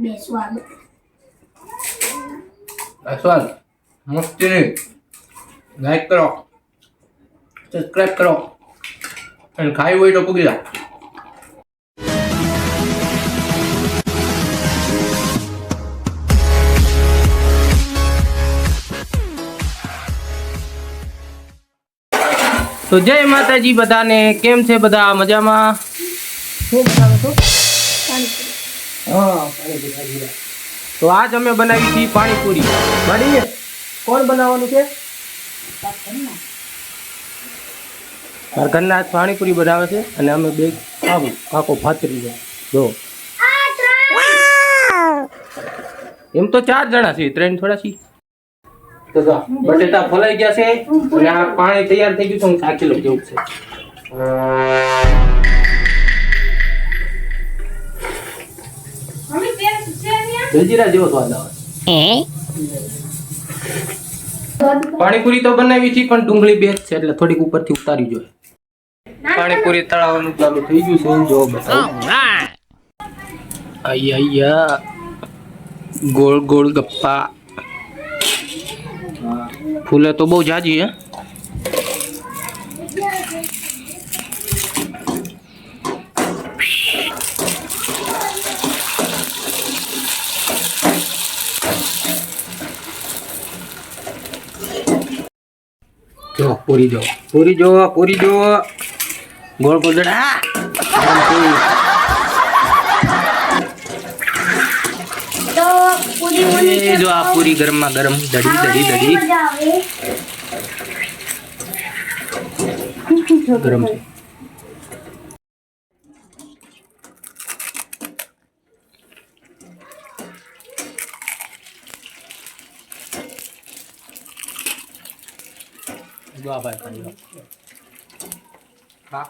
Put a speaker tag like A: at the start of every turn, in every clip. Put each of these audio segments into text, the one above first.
A: બેસવાદ
B: સ્વાદ મસ્તી લાઈક કરો, સબસ્ક્રાઇબ કરો અને ખાઈ હોય તો પૂગી જા. તો જય માતાજી બધાને. કેમ છે બધા? મજામાં? શું બનાવો છો? હા, પાણીપુરી. તો આજ અમે બનાવી હતી પાણીપુરી. મારી કોણ બનાવવાનું છે? મારા ઘરના પાણીપુરી બનાવે છે અને અમે બે ખાવું કાકો ફાતરી જાય. જો એમ તો 4 જણા છે, 3 થોડા છે. તો જો બટેટા ફોલાઈ ગયા છે અને આ પાણી તૈયાર થઈ ગયું છે. 4 કિલો જેવું છે. જલજીરા જેવો સ્વાદ આવે. પાણીપુરી તો બનાવી છે પણ ડુંગળી બેસ્ટ છે એટલે થોડીક ઉપરથી ઉતારી જોઈએ. પાણીપુરી તળાવવાનું ચાલુ થઈ ગયું છે. જો બતાવો. આયા ગોળ ગોળ ગપ્પા. ફૂલે તો બહુ જાજી હે. જો પૂરી જો, પૂરી જો, પૂરી જો, ગોળ ગોળડા. જો આ પૂરી ગરમમાં ગરમ દડી દડી દડી ગરમ છે. જો આ ભાઈ પાણી હા.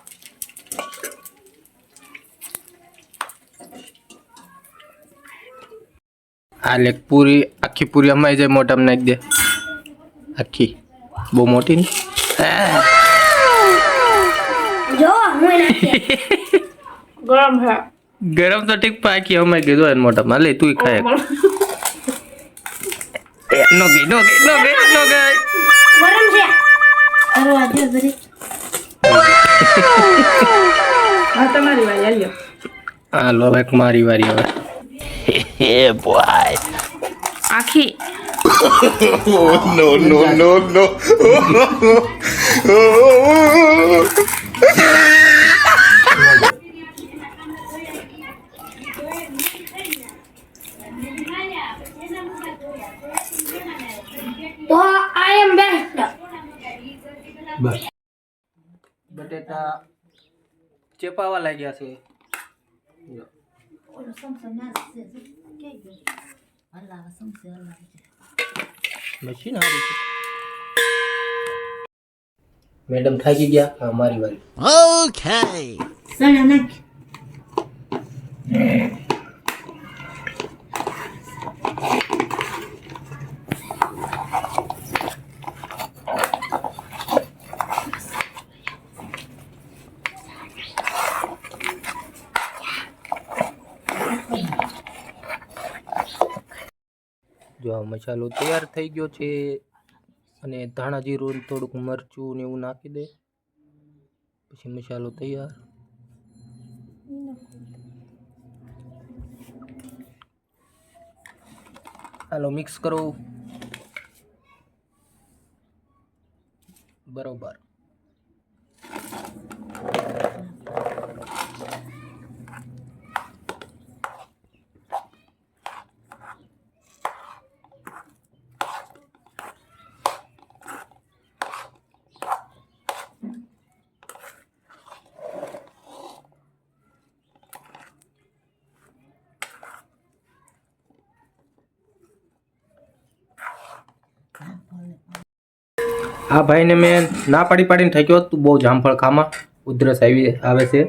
B: આ લેક પૂરી આખી પૂરી અમાઈ જાય મોટામાં નાખી દે. આખી બહુ મોટી ને
A: જો હું ગરમ છે.
B: ગરમ તો ઠીક પણ આખી અમાઈ ગઈ. જો મોટામાં લે તું ખાય. નો ગઈ નો ગઈ નો ગઈ નો ગઈ.
A: ગરમ છે. અરે આજે ભરી આ તમારી વારી આલ્યો.
B: હાલો એક મારી વારી હવે. હે બોય
A: આખી
C: no, no, no, no.
A: તો આઈ એમ બેસ્ટ.
B: બસ બટેટા ચેપાવા લાગ્યા છે. મશીન હારી છે. મેડમ થાકી ગયા. હા મારી વારી.
C: Okay.
A: સણા નાખ.
B: જો આ મસાલો તૈયાર થઈ ગયો છે અને ધાણા જીરું થોડુંક મરચું ને એવું નાખી દે પછી મસાલો તૈયાર. હાલો મિક્સ કરો બરોબર. આ ભાઈને મેં ના પાડીને થઈ ગયો. તું બહુ જામફળ ખામાં ઉધરસ આવે છે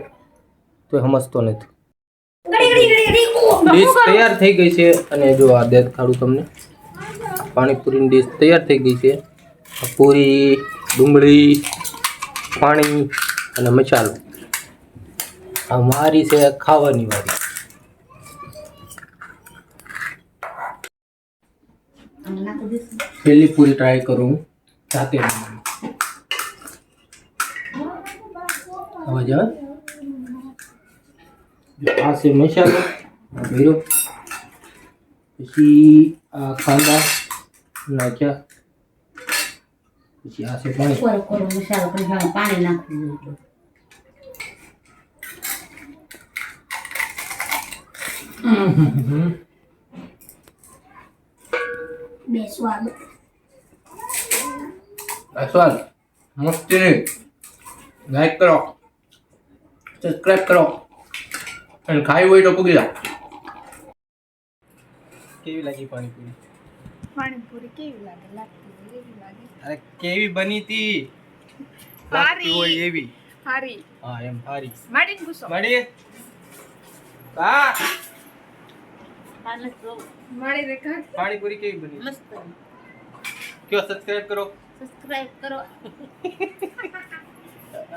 B: તો સમજતો નથી. ડીશ તૈયાર થઈ ગઈ છે અને જો આ દેખાડું તમને. પાણીપુરીની ડીશ તૈયાર થઈ ગઈ છે. પૂરી, ડુંગળી, પાણી અને મસાલો. આ મારી છે ખાવાની વારી. પહેલી પૂરી ટ્રાય કરું જાતે બનાવવાની. અવાજ આવે? આ છે મસાલો ભર્યો, પછી આ કાંદા નાખ્યા, પછી આ છે પાણી.
A: કોરો મસાલો પછી પાણી નાખવું. બે સ્વાદ
B: સ્વાદ મસ્ત નહીં. લાઈક કરો, સબસ્ક્રાઇબ કરો અને ખાઈ હોય તો પૂગી જાઓ. કેવી લાગી પાણીપુરી?
A: પાણીપુરી કેવી લાગે? લાગતી એવી લાગે.
B: અરે કેવી બની હતી? લાગતી હોય એવી.
A: હારી
B: હા એમ સારી.
A: માડીને ગુસ્સો
B: મળી હા
A: માડી દેખા
B: પાણીપુરી કેવી બની?
A: મસ્ત.
B: કયો સબસ્ક્રાઇબ કરો.
A: સબસ્ક્રાઇબ કરો,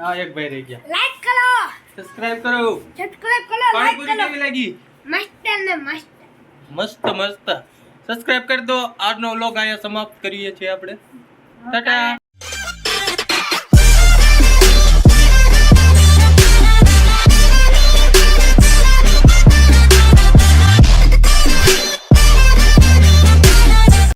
B: આ એક ભાઈ રહી ગયા.
A: લાઈક કરો,
B: સબસ્ક્રાઇબ કરો.
A: સબસ્ક્રાઇબ કરો, લાઈક
B: પાણીપુરી
A: કરો.
B: કેવી લાગી?
A: મસ્ત ને મસ્ત.
B: મસ્ત મસ્ત. સબસ્ક્રાઇબ કરી દો. આજનો વ્લોગ અહીંયા સમાપ્ત કરીએ છીએ આપણે. ટાટા.